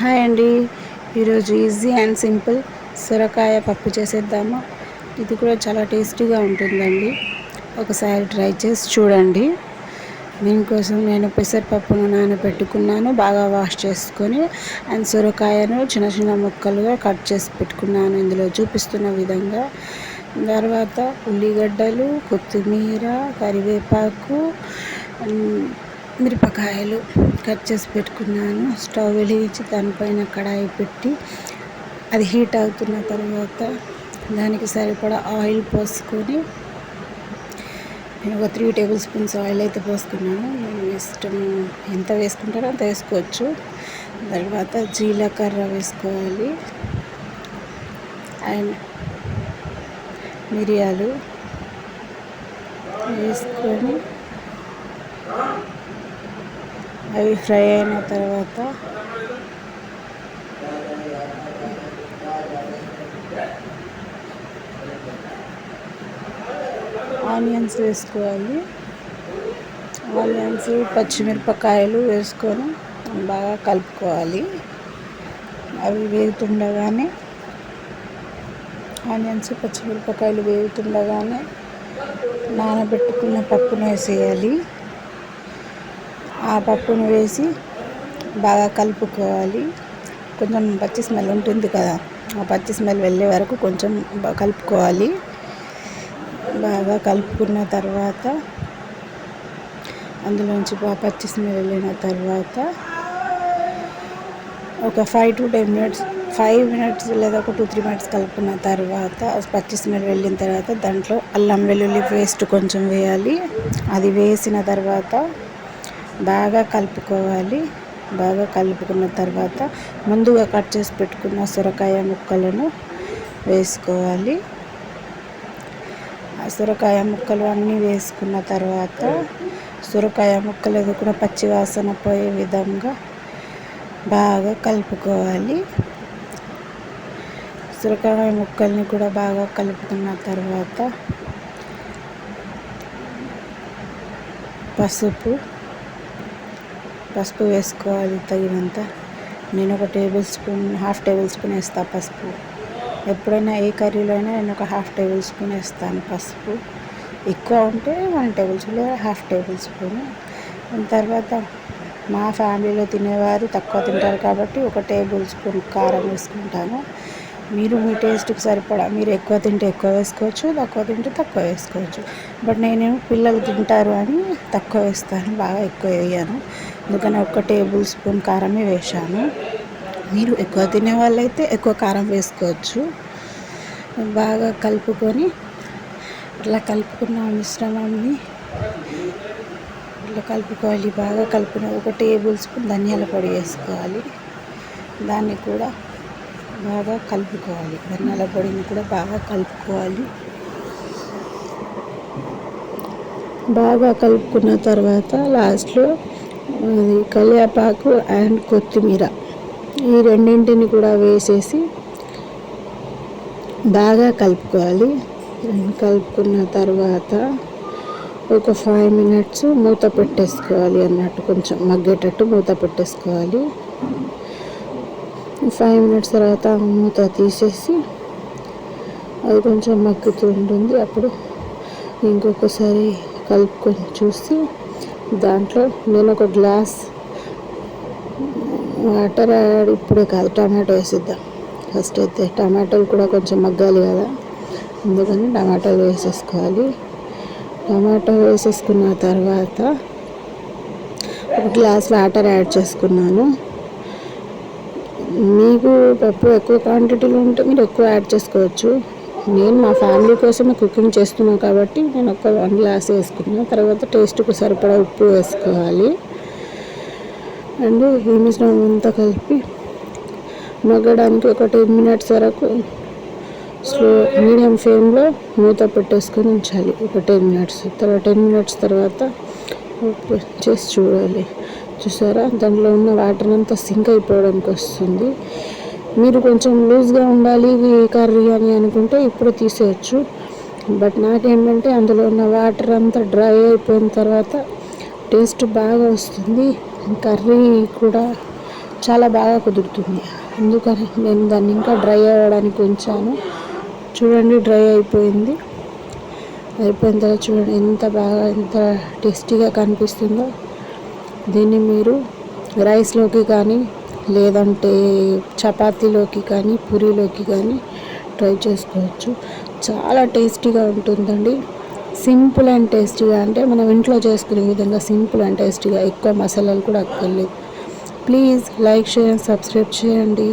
Hi అండి. ఈరోజు easy and simple సొరకాయ పప్పు చేసేద్దాము. ఇది కూడా చాలా టేస్టీగా ఉంటుందండి. ఒకసారి ట్రై చేసి చూడండి. దీనికోసం నేను పెసరపప్పును నానబెట్టుకున్నాను, బాగా వాష్ చేసుకొని. అండ్ సొరకాయను చిన్న చిన్న ముక్కలుగా కట్ చేసి పెట్టుకున్నాను ఇందులో చూపిస్తున్న విధంగా. తర్వాత ఉల్లిగడ్డలు, కొత్తిమీర, కరివేపాకు, మిరపకాయలు కట్ చేసి పెట్టుకున్నాను. స్టవ్ వెలిగించి దానిపైన కడాయి పెట్టి అది హీట్ అవుతున్న తర్వాత దానికి సరిపడా ఆయిల్ పోసుకొని, నేను ఒక 3 టేబుల్ స్పూన్స్ ఆయిల్ అయితే పోసుకున్నాను. నేను ఇష్టం ఎంత వేసుకుంటారో అంత వేసుకోవచ్చు. తర్వాత జీలకర్ర వేసుకోవాలి అండ్ మిరియాలు వేసుకొని అవి ఫ్రై అయిన తర్వాత ఆనియన్స్ వేసుకోవాలి. ఆనియన్స్, పచ్చిమిరపకాయలు వేసుకొని బాగా కలుపుకోవాలి. అవి వేగుతుండగానే ఆనియన్స్, పచ్చిమిరపకాయలు వేగుతుండగానే నానబెట్టుకున్న పప్పును వేసేయాలి. ఆ పప్పును వేసి బాగా కలుపుకోవాలి. కొంచెం పచ్చి స్మెల్ ఉంటుంది కదా, ఆ పచ్చి స్మెల్ వెళ్ళే వరకు కొంచెం కలుపుకోవాలి. బాగా కలుపుకున్న తర్వాత అందులోంచి పచ్చి స్మెల్ వెళ్ళిన తర్వాత ఒక 5 to 10 minutes, 5 minutes లేదా ఒక 2-3 minutes కలుపుకున్న తర్వాత పచ్చి స్మెల్ వెళ్ళిన తర్వాత దాంట్లో అల్లం వెల్లుల్లి పేస్ట్ కొంచెం వేయాలి. అది వేసిన తర్వాత బాగా కలుపుకోవాలి. బాగా కలుపుకున్న తర్వాత ముందుగా కట్ చేసి పెట్టుకున్న సొరకాయ ముక్కలను వేసుకోవాలి. ఆ సొరకాయ ముక్కలు అన్నీ వేసుకున్న తర్వాత సొరకాయ ముక్కలు కూడా పచ్చి వాసన పోయే విధంగా బాగా కలుపుకోవాలి. సొరకాయ ముక్కల్ని కూడా బాగా కలుపుకున్న తర్వాత పసుపు వేసుకోవాలి తగినంత. నేను ఒక హాఫ్ టేబుల్ స్పూన్ వేస్తాను పసుపు. ఎప్పుడైనా ఏ కర్రీలో అయినా నేను ఒక హాఫ్ టేబుల్ స్పూన్ వేస్తాను పసుపు. ఎక్కువ ఉంటే 1 టేబుల్ స్పూన్ లేదా హాఫ్ టేబుల్ స్పూన్. తర్వాత మా ఫ్యామిలీలో తినేవారు తక్కువ తింటారు కాబట్టి 1 టేబుల్ స్పూన్ కారం వేసుకుంటాను. మీరు మీ టేస్ట్కి సరిపడా, మీరు ఎక్కువ తింటే ఎక్కువ వేసుకోవచ్చు, తక్కువ తింటే తక్కువ వేసుకోవచ్చు. బట్ నేను పిల్లలు తింటారు అని తక్కువ వేస్తాను, బాగా ఎక్కువ వేయను. అందుకని 1 టేబుల్ స్పూన్ కారమే వేసాను. మీరు ఎక్కువ తినే వాళ్ళైతే ఎక్కువ కారం వేసుకోవచ్చు. బాగా కలుపుకొని ఇట్లా కలుపుకున్న మిశ్రమాన్ని ఇట్లా కలుపుకోవాలి. బాగా కలుపుకున్న 1 టేబుల్ స్పూన్ ధనియాల పొడి వేసుకోవాలి. దాన్ని కూడా బాగా కలుపుకోవాలి. ధనియాల పొడిని కూడా బాగా కలుపుకోవాలి. బాగా కలుపుకున్న తర్వాత లాస్ట్లో కరివేపాకు అండ్ కొత్తిమీర ఈ రెండింటిని కూడా వేసేసి బాగా కలుపుకోవాలి. కలుపుకున్న తర్వాత ఒక 5 minutes మూత పెట్టేసుకోవాలి అన్నట్టు, కొంచెం మగ్గేటట్టు మూత పెట్టేసుకోవాలి. 5 minutes తర్వాత మూత తీసేసి అది కొంచెం మగ్గుతూ ఉంటుంది. అప్పుడు ఇంకొకసారి కలుపుకొని చూసి దాంట్లో నేను ఒక గ్లాస్ వాటర్ ఇప్పుడే కాదు, టమాటో వేసిద్దాం. ఫస్ట్ అయితే టమాటాలు కూడా కొంచెం మగ్గాలి కదా, అందుకని టమాటాలు వేసేసుకోవాలి. టమాటో వేసేసుకున్న తర్వాత ఒక గ్లాస్ వాటర్ యాడ్ చేసుకున్నాను. మీకు పప్పు ఎక్కువ క్వాంటిటీలో ఉంటే మీరు ఎక్కువ యాడ్ చేసుకోవచ్చు. నేను మా ఫ్యామిలీ కోసమే కుకింగ్ చేస్తున్నాను కాబట్టి నేను ఒక 1 గ్లాస్ వేసుకున్నాను. తర్వాత టేస్ట్కు సరిపడా ఉప్పు వేసుకోవాలి. అండ్ ఈ మిశ్రమం అంతా కలిపి మగ్గడానికి ఒక 10 minutes వరకు మీడియం ఫ్లేమ్లో మూత పెట్టేసుకొని ఉంచాలి. ఒక 10 minutes. తర్వాత 10 minutes తర్వాత చేసి చూడాలి. చూసారా, దాంట్లో ఉన్న వాటర్ అంతా సింక్ అయిపోవడానికి వస్తుంది. మీరు కొంచెం లూజ్గా ఉండాలి కర్రీ అని అనుకుంటే ఇప్పుడు తీసేయచ్చు. బట్ నాకేంటంటే అందులో ఉన్న వాటర్ అంతా డ్రై అయిపోయిన తర్వాత టేస్ట్ బాగా వస్తుంది. కర్రీ కూడా చాలా బాగా కుదురుతుంది. అందుకని నేను దాన్ని ఇంకా డ్రై అవ్వడానికి ఉంచాను. చూడండి, డ్రై అయిపోయింది. అయిపోయిన తర్వాత చూడండి ఎంత టేస్టీగా కనిపిస్తుందో. దీన్ని మీరు రైస్లోకి కానీ లేదంటే చపాతీలోకి కానీ పూరీలోకి కానీ ట్రై చేసుకోవచ్చు. చాలా టేస్టీగా ఉంటుందండి. సింపుల్ అండ్ టేస్టీగా, అంటే మనం ఇంట్లో చేసుకునే విధంగా సింపుల్ అండ్ టేస్టీగా, ఎక్కువ మసాలాలు కూడా అక్కర్లేదు. ప్లీజ్ లైక్, షేర్, సబ్స్క్రైబ్ చేయండి.